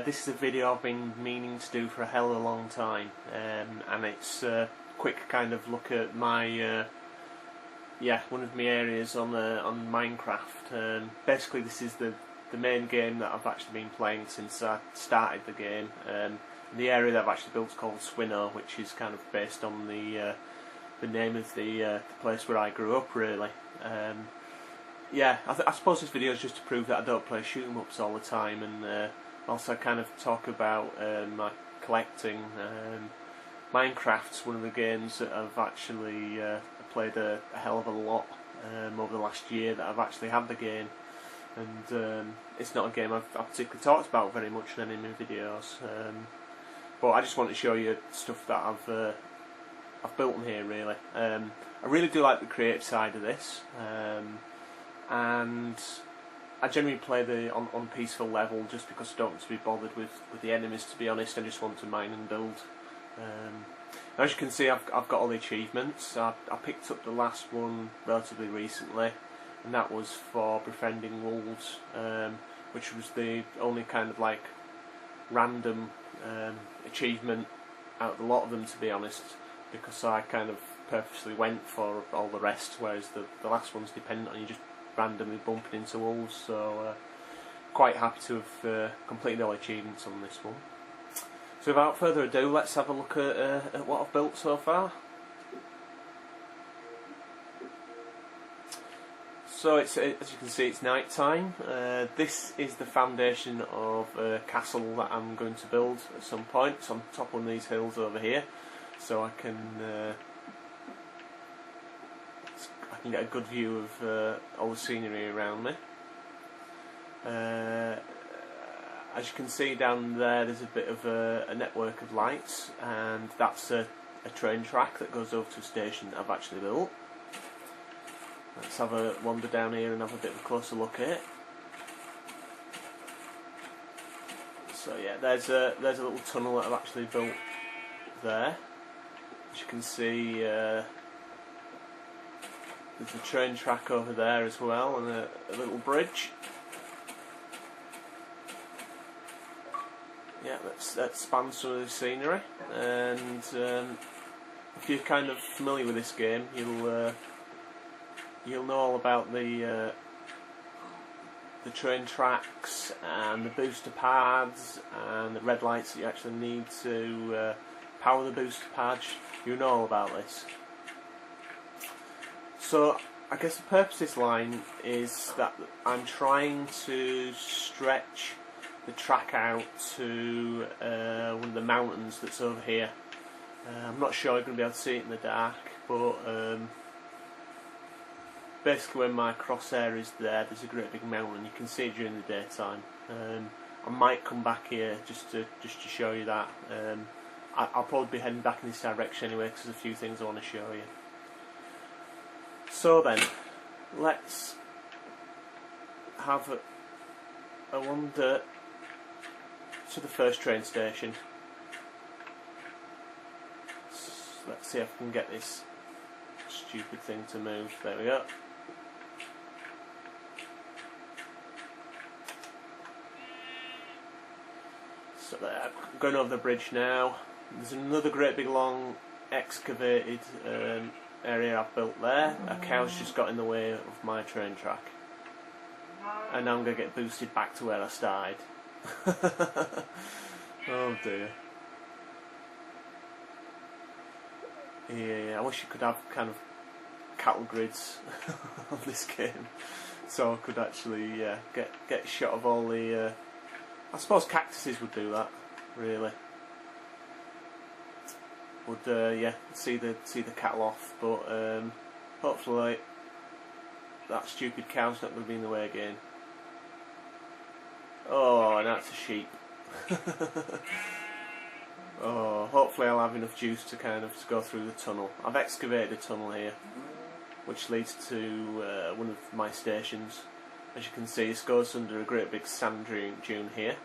This is a video I've been meaning to do for a hell of a long time, and it's a quick kind of look at my one of my areas on Minecraft. Basically, this is the main game that I've actually been playing since I started the game. The area that I've actually built is called Swinnow, which is kind of based on the name of the place where I grew up, really. I suppose this video is just to prove that I don't play shoot 'em ups all the time, and also kind of talk about my collecting. Minecraft's one of the games that I've actually played a hell of a lot over the last year that I've actually had the game, and it's not a game I've particularly talked about very much in any of my videos, but I just want to show you stuff that I've built in here, really. I really do like the creative side of this, and I generally play on peaceful level just because I don't want to be bothered with the enemies, to be honest. I just want to mine and build. As you can see, I've got all the achievements. I picked up the last one relatively recently, and that was for befriending wolves, which was the only kind of like random achievement out of a lot of them, to be honest, because I kind of purposely went for all the rest, whereas the last one's dependent on you just randomly bumping into wolves. So quite happy to have completed all the achievements on this one. So without further ado, let's have a look at what I've built so far. So it's, as you can see, it's night time. This is the foundation of a castle that I'm going to build at some point. It's on top of one of these hills over here, so I can get a good view of all the scenery around me. As you can see down there's a bit of a network of lights, and that's a train track that goes over to a station that I've actually built. Let's have a wander down here and have a bit of a closer look at it. So yeah, there's a little tunnel that I've actually built there. As you can see, there's a train track over there as well, and a little bridge. Yeah, that spans some of the scenery, and if you're kind of familiar with this game, you'll know all about the train tracks and the booster pads and the red lights that you actually need to power the booster pads. You know all about this. So I guess the purpose of this line is that I'm trying to stretch the track out to one of the mountains that's over here. I'm not sure you're going to be able to see it in the dark, but basically when my crosshair is there's a great big mountain. You can see it during the daytime. I might come back here just to show you that. I'll probably be heading back in this direction anyway, because there's a few things I want to show you. So then, let's have a wander to the first train station. Let's see if I can get this stupid thing to move. There we go. So there, I'm going over the bridge now. There's another great big long excavated area I've built there. A cow's just got in the way of my train track, and now I'm going to get boosted back to where I started. Oh dear. Yeah, I wish you could have kind of cattle grids on this game, so I could actually get a shot of all the. I suppose cactuses would do that, really. Would see the cattle off, but hopefully that stupid cow's not going to be in the way again. Oh, and that's a sheep. Oh, hopefully I'll have enough juice to to go through the tunnel. I've excavated a tunnel here, which leads to one of my stations. As you can see, this goes under a great big sand dune here.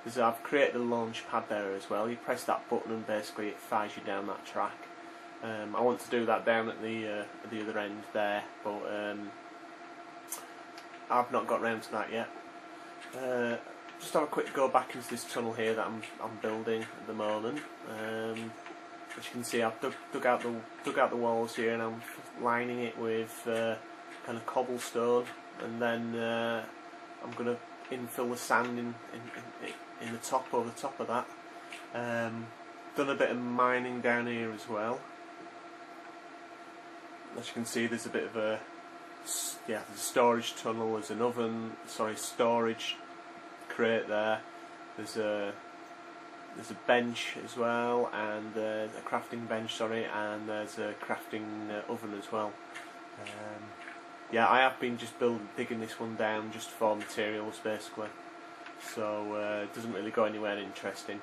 I've created a launch pad there as well. You press that button and basically it fires you down that track. I want to do that down at the other end there, but I've not got round to that yet. just have a quick go back into this tunnel here that I'm building at the moment. As you can see, I've dug out the walls here, and I'm lining it with kind of cobblestone, and then I'm going to infill the sand in the top, over the top of that. Done a bit of mining down here as well. As you can see, there's a bit of a there's a storage tunnel. There's an oven, storage crate there. There's a bench as well, and a crafting bench, and there's a crafting oven as well. Yeah, I have been just digging this one down just for materials basically, so it doesn't really go anywhere interesting.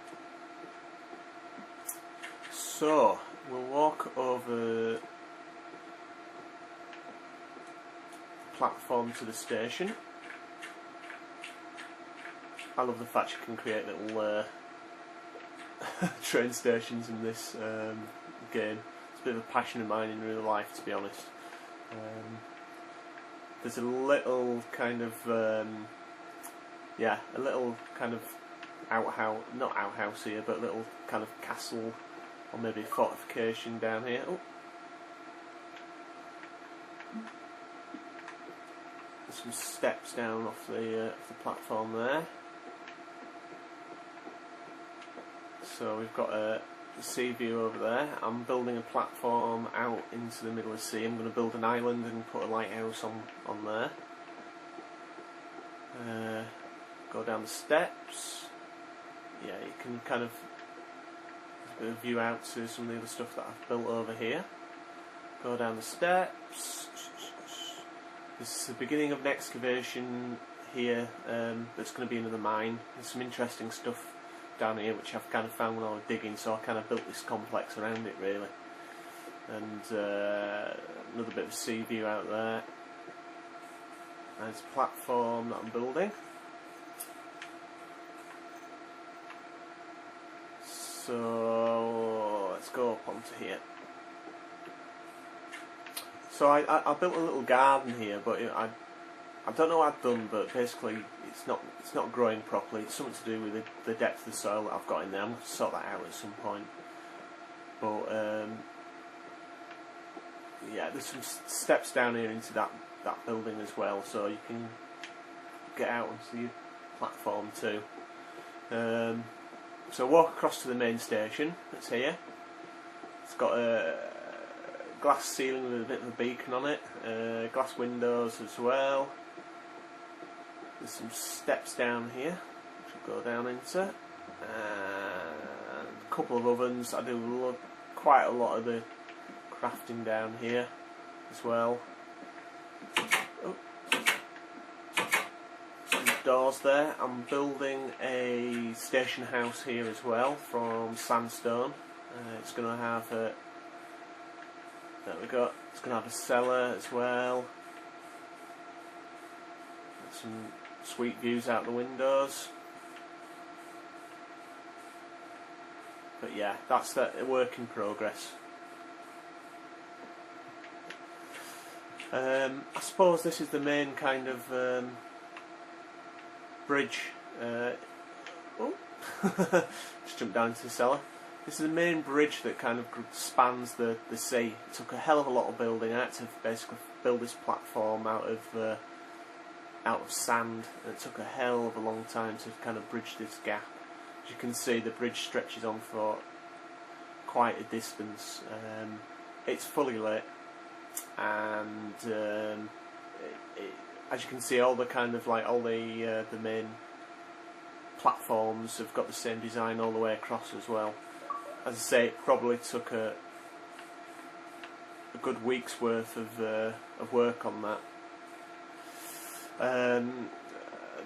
So we'll walk over the platform to the station. I love the fact you can create little train stations in this game. It's a bit of a passion of mine in real life, to be honest. There's a little kind of a little kind of not outhouse here, but a little kind of castle or maybe fortification down here. Oh. There's some steps down off the platform there. So we've got a sea view over there. I'm building a platform out into the middle of the sea. I'm going to build an island and put a lighthouse on there. Go down the steps. Yeah, you can kind of there's a bit of view out to some of the other stuff that I've built over here. Go down the steps. This is the beginning of an excavation here. That's going to be another mine. There's some interesting stuff down here which I've kind of found when I was digging, so I kind of built this complex around it really. And another bit of sea view out there. There's a platform that I'm building. So let's go up onto here. So I built a little garden here, but I don't know what I've done, but basically it's not growing properly. It's something to do with the depth of the soil that I've got in there. I'm going to sort that out at some point. But yeah, there's some steps down here into that building as well, so you can get out onto the platform too. So walk across to the main station that's here. It's got a glass ceiling with a bit of a beacon on it, glass windows as well. There's some steps down here which we'll go down into, and a couple of ovens. I do quite a lot of the crafting down here as well. Oh. Some doors there. I'm building a station house here as well from sandstone. It's going to have a there we go. It's going to have a cellar as well. Some sweet views out the windows. But yeah, that's a work in progress. I suppose this is the main kind of bridge. Oh, just jumped down into the cellar. This is the main bridge that kind of spans the sea. It took a hell of a lot of building. I had to basically build this platform out of sand, and it took a hell of a long time to kind of bridge this gap. As you can see, the bridge stretches on for quite a distance. It's fully lit, and as you can see, all the kind of like all the main platforms have got the same design all the way across as well. As I say, it probably took a good week's worth of work on that.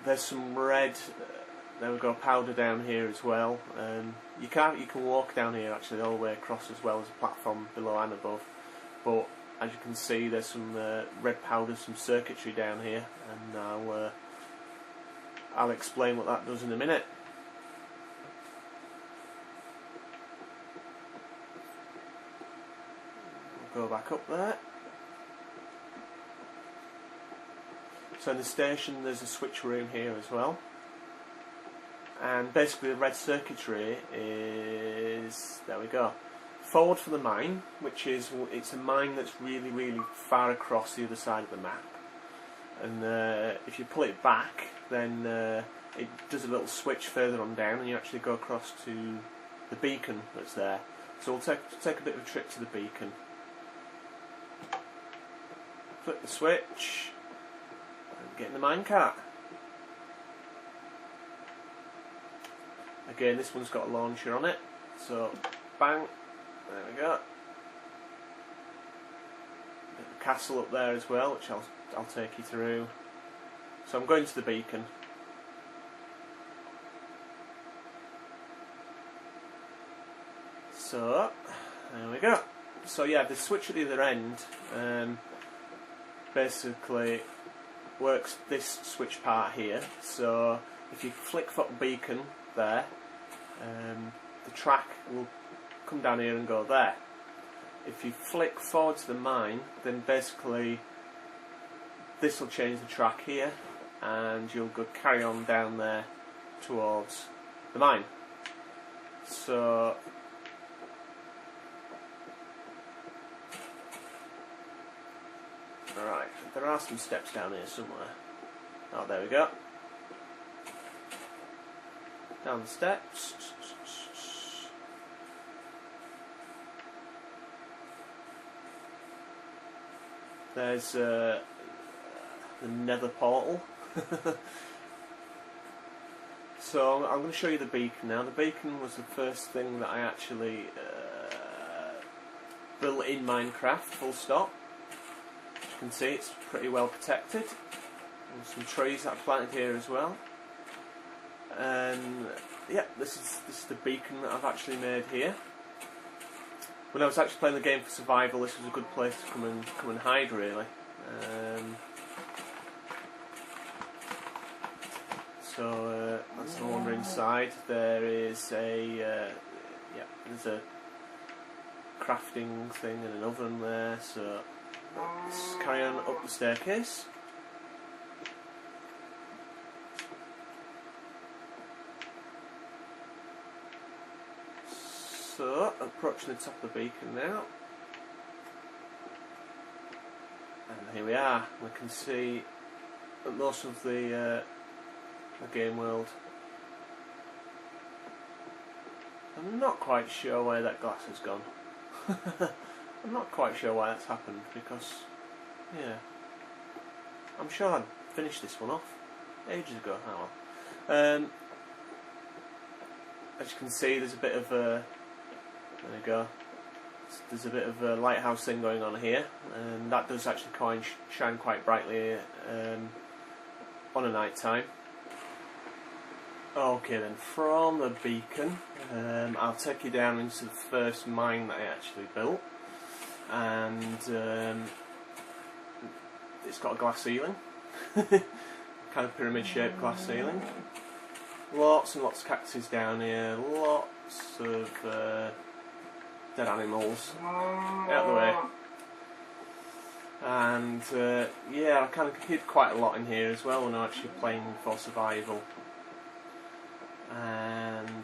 There's some red. There we go, powder down here as well. You can walk down here actually all the way across as well as a platform below and above. But as you can see, there's some red powder, some circuitry down here, and I'll explain what that does in a minute. We'll go back up there. So in the station there's a switch room here as well. and basically the red circuitry is, there we go, forward for the mine, which is, it's a mine that's really far across the other side of the map, and if you pull it back, then it does a little switch further on down and you actually go across to the beacon that's there. So we'll take a bit of a trip to the beacon. Flip the switch and get in the minecart. Again, this one's got a launcher on it, so bang, there we go. Bit of a castle up there as well, which I'll take you through. So I'm going to the beacon. So there we go. So yeah, the switch at the other end basically works this switch part here. So if you flick for beacon there, the track will come down here and go there. If you flick forward to the mine, then basically this will change the track here, and you'll go carry on down there towards the mine. So right, there are some steps down here somewhere. Oh, there we go. Down the steps. There's the nether portal. So I'm going to show you the beacon now. The beacon was the first thing that I actually built in Minecraft, full stop. As you can see, it's pretty well protected. And some trees that I planted here as well. And yeah, this is the beacon that I've actually made here. When I was actually playing the game for survival, this was a good place to come and hide, really. So that's no longer inside. There is a there's a crafting thing and an oven there. So let's carry on up the staircase. So approaching the top of the beacon now, and here we are. We can see most of the game world. I'm not quite sure where that glass has gone. I'm not quite sure why that's happened, because yeah, I'm sure I'd finished this one off ages ago. Oh well. As you can see, there's a bit of a there we go. There's a bit of a lighthouse thing going on here, and that does actually shine quite brightly on a night time. Okay then, from the beacon, I'll take you down into the first mine that I actually built, and it's got a glass ceiling, kind of pyramid shaped glass ceiling. Lots and lots of cactuses down here, lots of dead animals out of the way, and yeah, I kind of hid quite a lot in here as well when I'm actually playing for survival. And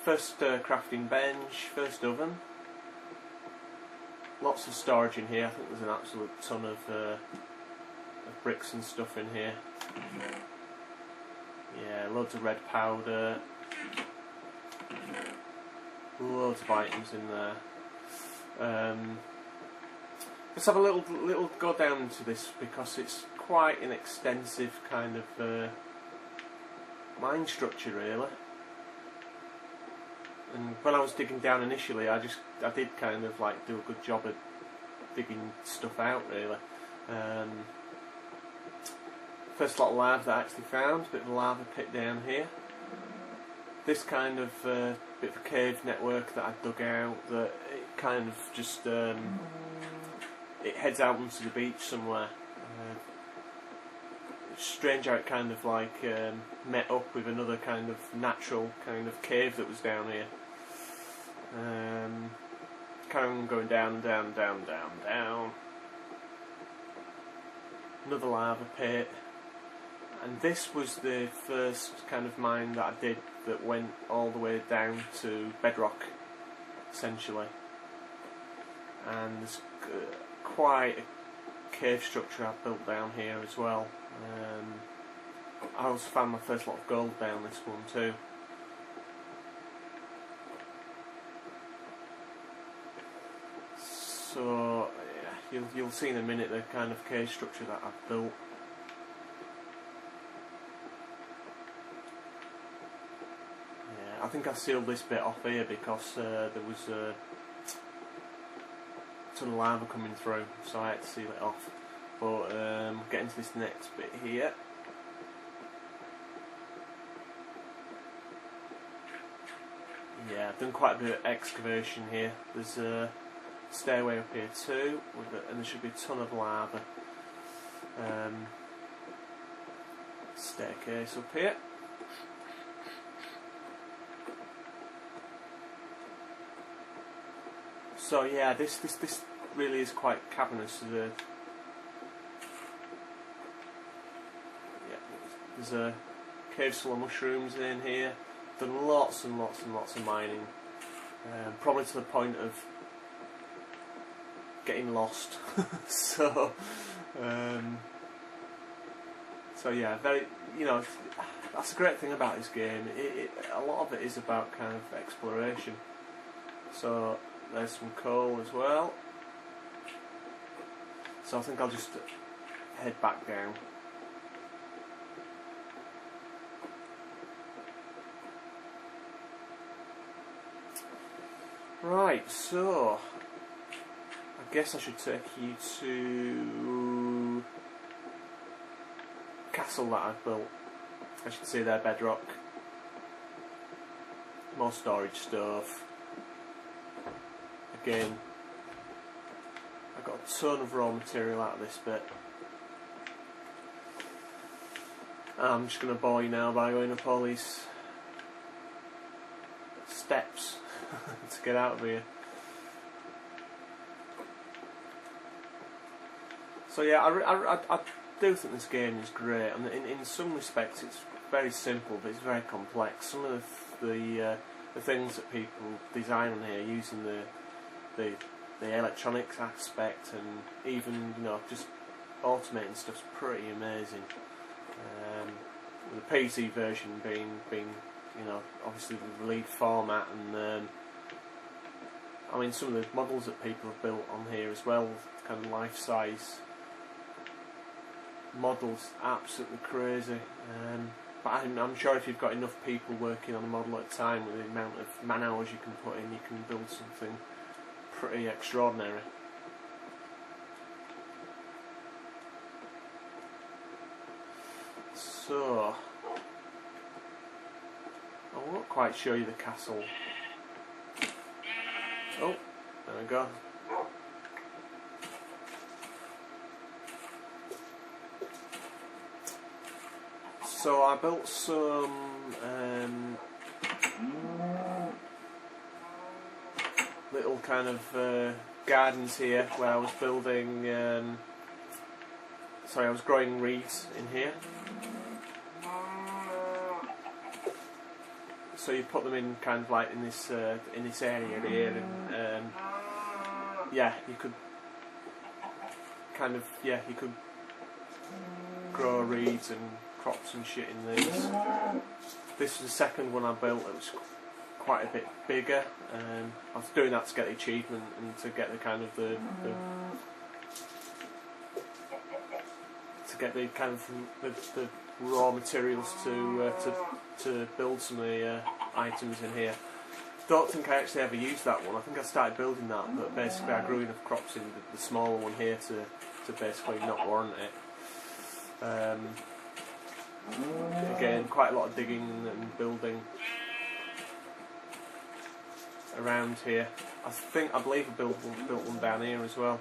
first crafting bench, first oven, lots of storage in here. I think there's an absolute ton of bricks and stuff in here. Yeah, loads of red powder. Loads of items in there. Let's have a little go down into this, because it's quite an extensive kind of mine structure, really. And when I was digging down initially, I did kind of like do a good job at digging stuff out, really. First lot of lava that I actually found, a bit of a lava pit down here. This kind of bit of a cave network that I dug out, that it kind of just it heads out onto the beach somewhere. It's strange how it kind of like met up with another kind of natural kind of cave that was down here. Kind of going down, down, down, down, down. Another lava pit. And this was the first kind of mine that I did that went all the way down to bedrock, essentially. And there's quite a cave structure I've built down here as well. I also found my first lot of gold down this one too. So yeah, you'll see in a minute the kind of cave structure that I've built. Yeah, I think I sealed this bit off here because there was a ton of lava coming through, so I had to seal it off. But get into this next bit here. Yeah, I've done quite a bit of excavation here. There's a stairway up here too, and there should be a ton of lava. Staircase up here. So yeah, this really is quite cavernous. There's a cave full of mushrooms in here. Done lots and lots and lots of mining, probably to the point of getting lost. so yeah, very, you know, that's a great thing about this game. A lot of it is about kind of exploration. So there's some coal as well. So I think I'll just head back down. Right, so I guess I should take you to castle that I've built. As you can see there, bedrock. More storage stuff. Again, I got a ton of raw material out of this bit. I'm just going to bore you now by going up all these steps to get out of here. So yeah, I do think this game is great, and in some respects it's very simple, but it's very complex. Some of the things that people design on here, using the electronics aspect, and even, you know, just automating stuff's pretty amazing. The PC version being you know, obviously the lead format, and I mean, some of the models that people have built on here as well, kind of life-size models, absolutely crazy. But I'm sure if you've got enough people working on a model at a time, with the amount of man hours you can put in, you can build something pretty extraordinary. So I won't quite show you the castle. Oh, there we go. So I built some little kind of gardens here where I was building. Sorry, I was growing reeds in here. So you put them in kind of like in this area here, and yeah, you could kind of, yeah, you could grow reeds and crops and shit in these. This was the second one I built. It was quite a bit bigger, and I was doing that to get the achievement and to get the kind of the raw materials to build some of the items in here. Don't think I actually ever used that one. I think I started building that, but basically I grew enough crops in the smaller one here to basically not warrant it. Again, quite a lot of digging and building around here. I believe I built one down here as well.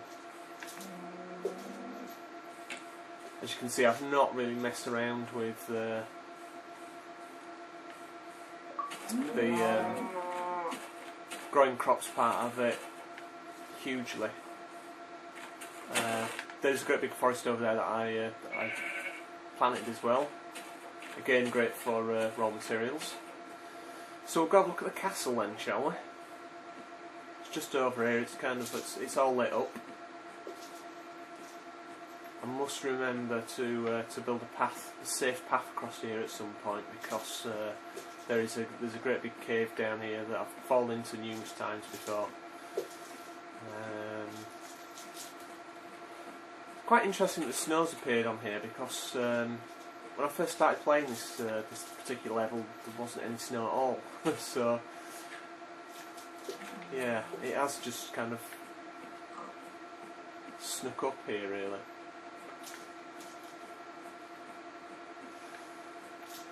As you can see, I've not really messed around with the growing crops part of it hugely. There's a great big forest over there that I planted as well. Again, great for raw materials. So we'll go have a look at the castle then, shall we? It's just over here. It's kind of it's all lit up. I must remember to build a safe path across here at some point, because there's a great big cave down here that I've fallen into numerous times before. Quite interesting that the snow's appeared on here, because when I first started playing this particular level, there wasn't any snow at all. So yeah, it has just kind of snuck up here, really.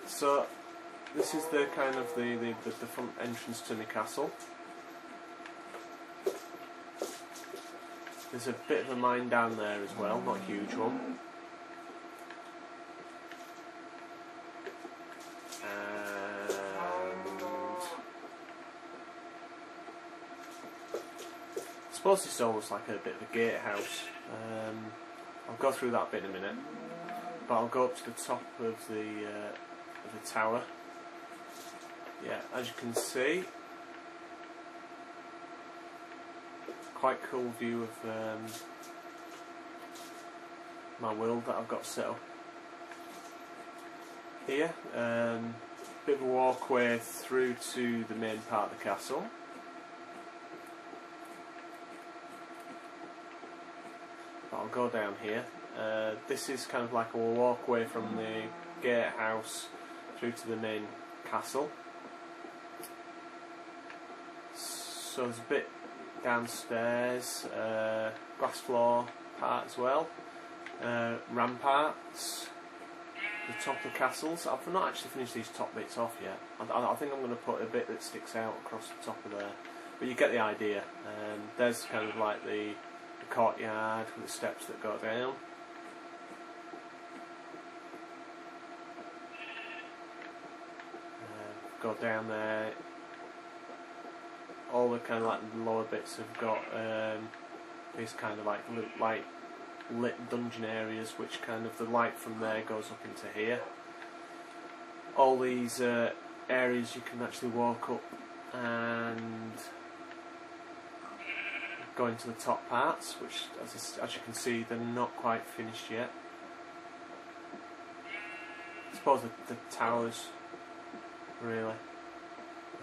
So this is the kind of the front entrance to my castle. There's a bit of a mine down there as well, not a huge one. And I suppose it's almost like a bit of a gatehouse. I'll go through that bit in a minute, but I'll go up to the top of the tower. Yeah, as you can see, quite cool view of my world that I've got set up here. Bit of a walkway through to the main part of the castle. But I'll go down here. This is kind of like a walkway from the gatehouse through to the main castle. So there's a bit downstairs, glass floor part as well, ramparts, the top of the castles. I've not actually finished these top bits off yet. I think I'm going to put a bit that sticks out across the top of there, but you get the idea. There's kind of like the courtyard with the steps that go down. Go down there. All the kind of like lower bits have got these kind of like lit dungeon areas, which kind of the light from there goes up into here. All these areas you can actually walk up and go into the top parts, which as you can see, they're not quite finished yet. I suppose the towers, really.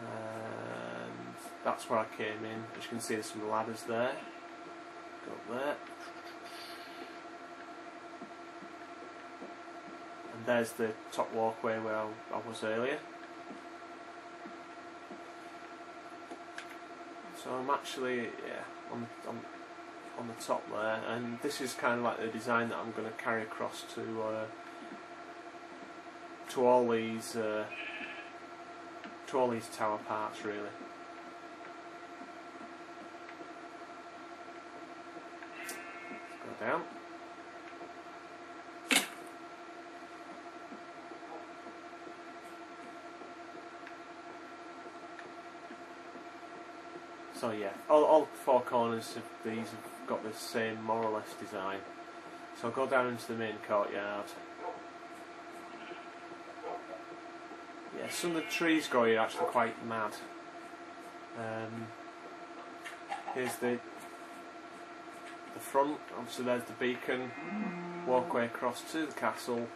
And that's where I came in. As you can see, there's some ladders there. Go up there. And there's the top walkway where I was earlier. So I'm actually, on the top there, and this is kind of like the design that I'm going to carry across to all these tower parts, really. Let's go down. So yeah, all four corners of these have got the same more or less design. So I'll go down into the main courtyard. Yeah, some of the trees grow here are actually quite mad. Here's the front, obviously there's the beacon, walkway across to the castle.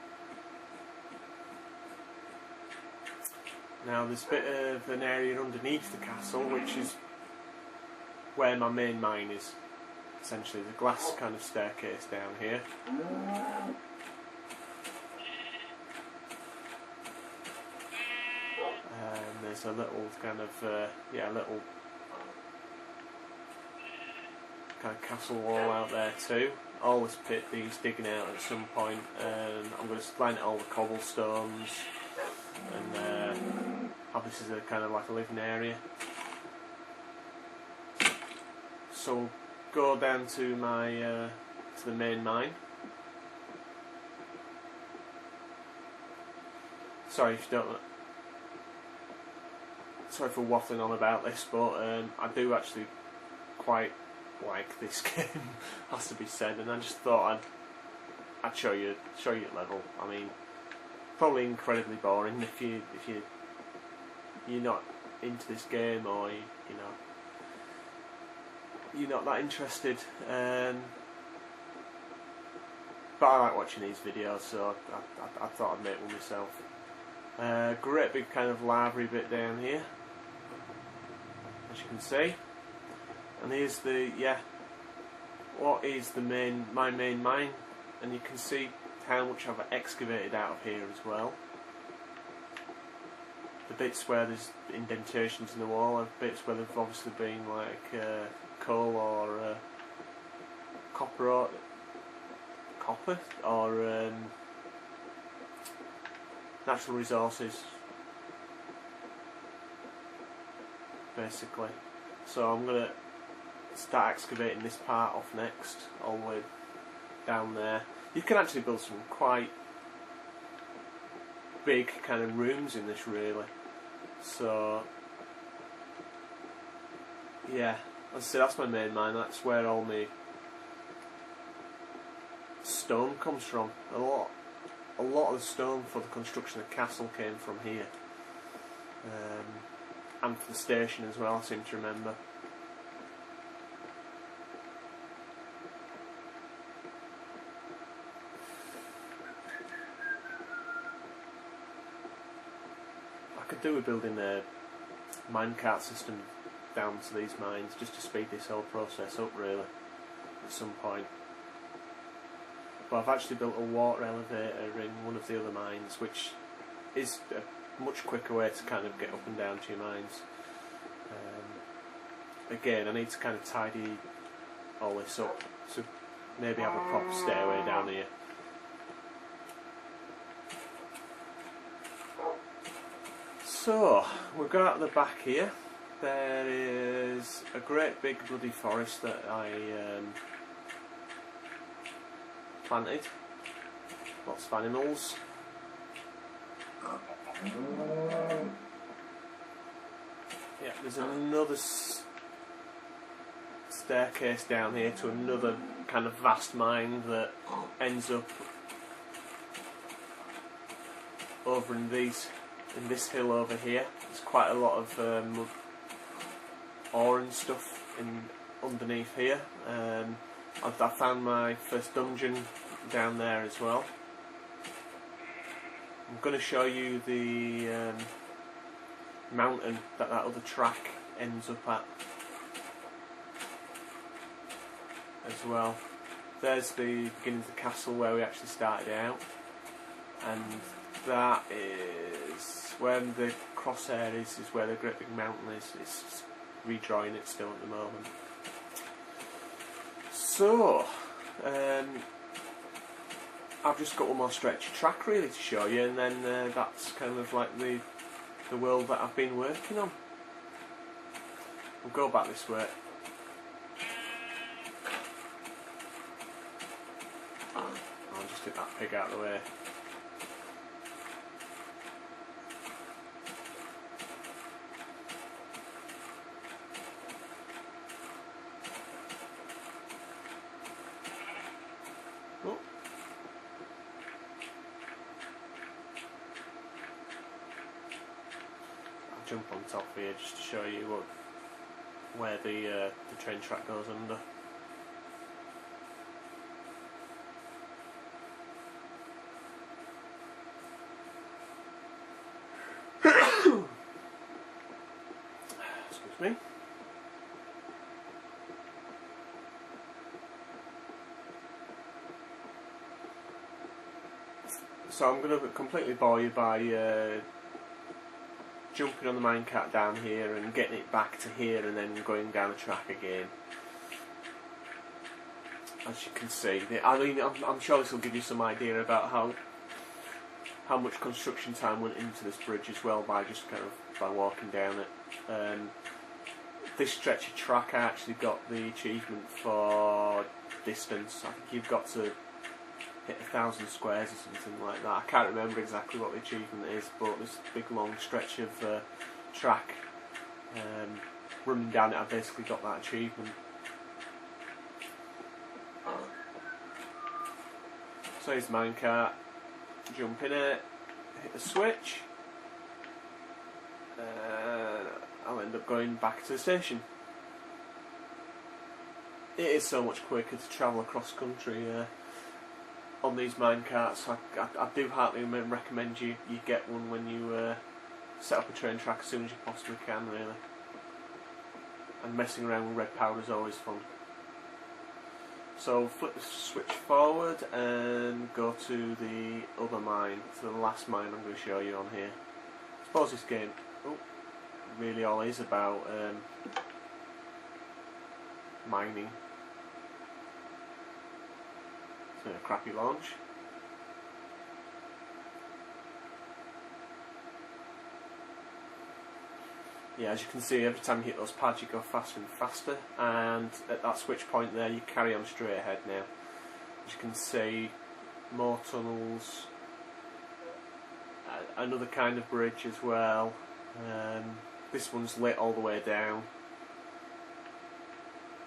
Now there's a bit of an area underneath the castle, which is where my main mine is. Essentially the glass kind of staircase down here. And there's a little kind of little kind of castle wall out there too. All this pit needs digging out at some point, and I'm going to plant all the cobblestones and have this as a kind of like a living area. So we'll go down to my to the main mine. Sorry if you don't. Sorry for waffling on about this, but I do actually quite like this game, has to be said, and I just thought I'd show you at level. I mean, probably incredibly boring if you're not into this game, or you're not that interested. But I like watching these videos, so I thought I'd make one myself. Great big kind of library bit down here, as you can see. And here's what is my main mine, and you can see how much I've excavated out of here as well. The bits where there's indentations in the wall are bits where there've obviously been like coal or copper or natural resources, basically. So I'm going to start excavating this part off next, all the way down there. You can actually build some quite big kind of rooms in this, really. So yeah, as I say, that's my main mine. That's where all my stone comes from. A lot of the stone for the construction of the castle came from here, and for the station as well, I seem to remember. I could do with building a minecart system down to these mines just to speed this whole process up, really, at some point. But I've actually built a water elevator in one of the other mines, which is a much quicker way to kind of get up and down to your mines. Again, I need to kind of tidy all this up to maybe have a proper stairway down here. So, we've got out the back here. There is a great big bloody forest that I planted. Lots of animals. Yeah, there's another staircase down here to another kind of vast mine that ends up over in this hill over here. There's quite a lot of ore and stuff underneath here. I found my first dungeon down there as well. I'm going to show you the mountain that other track ends up at as well. There's the beginning of the castle where we actually started out, and that is where the crosshair is where the great big mountain is. It's redrawing it still at the moment. So, I've just got one more stretch of track really to show you, and then that's kind of like the world that I've been working on. We'll go back this way. I'll just get that pig out of the way. Oh. I'll jump on top here just to show you where the train track goes under. Excuse me. So I'm going to completely bore you by jumping on the minecart down here and getting it back to here and then going down the track again. As you can see, I mean, I'm sure this will give you some idea about how much construction time went into this bridge as well by just kind of by walking down it. This stretch of track, I actually got the achievement for distance. I think you've got to hit 1,000 squares or something like that. I can't remember exactly what the achievement is, but this big long stretch of track, running down it, I basically got that achievement. So here's the minecart, jump in it, hit the switch, and I'll end up going back to the station. It is so much quicker to travel across country on these minecarts. I do heartily recommend you get one when you set up a train track as soon as you possibly can, really. And messing around with red powder is always fun. So flip the switch forward and go to the other mine, to the last mine I'm going to show you on here. I suppose this game really all is about mining. It's a crappy launch. Yeah, as you can see, every time you hit those pads you go faster and faster, and at that switch point there you carry on straight ahead now. As you can see, more tunnels, another kind of bridge as well. This one's lit all the way down.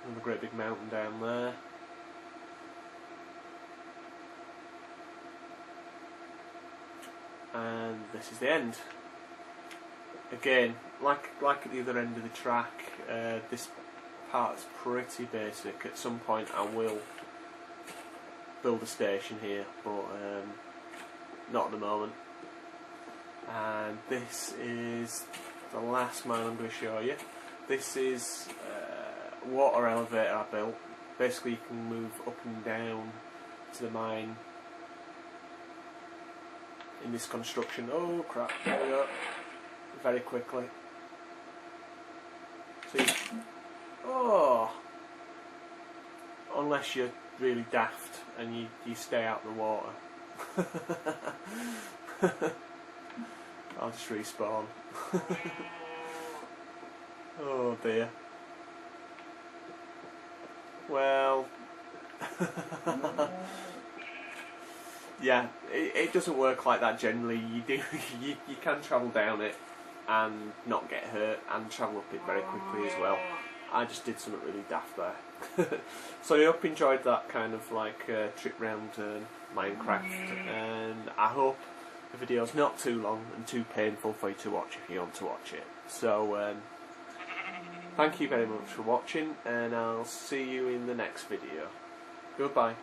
Another great big mountain down there. And this is the end. Again, like at the other end of the track, this part's pretty basic. At some point I will build a station here, but not at the moment. And this is the last mine I'm going to show you. This is a water elevator I built. Basically you can move up and down to the mine in this construction. Oh crap, there we go. Very quickly. See, unless you're really daft and you stay out of the water. I'll just respawn. Oh dear. Well, yeah, it doesn't work like that generally. You can travel down it and not get hurt, and travel up it very quickly as well. I just did something really daft there. So I hope you enjoyed that kind of like trip round Minecraft, and I hope the video's not too long and too painful for you to watch if you want to watch it. So thank you very much for watching, and I'll see you in the next video. Goodbye.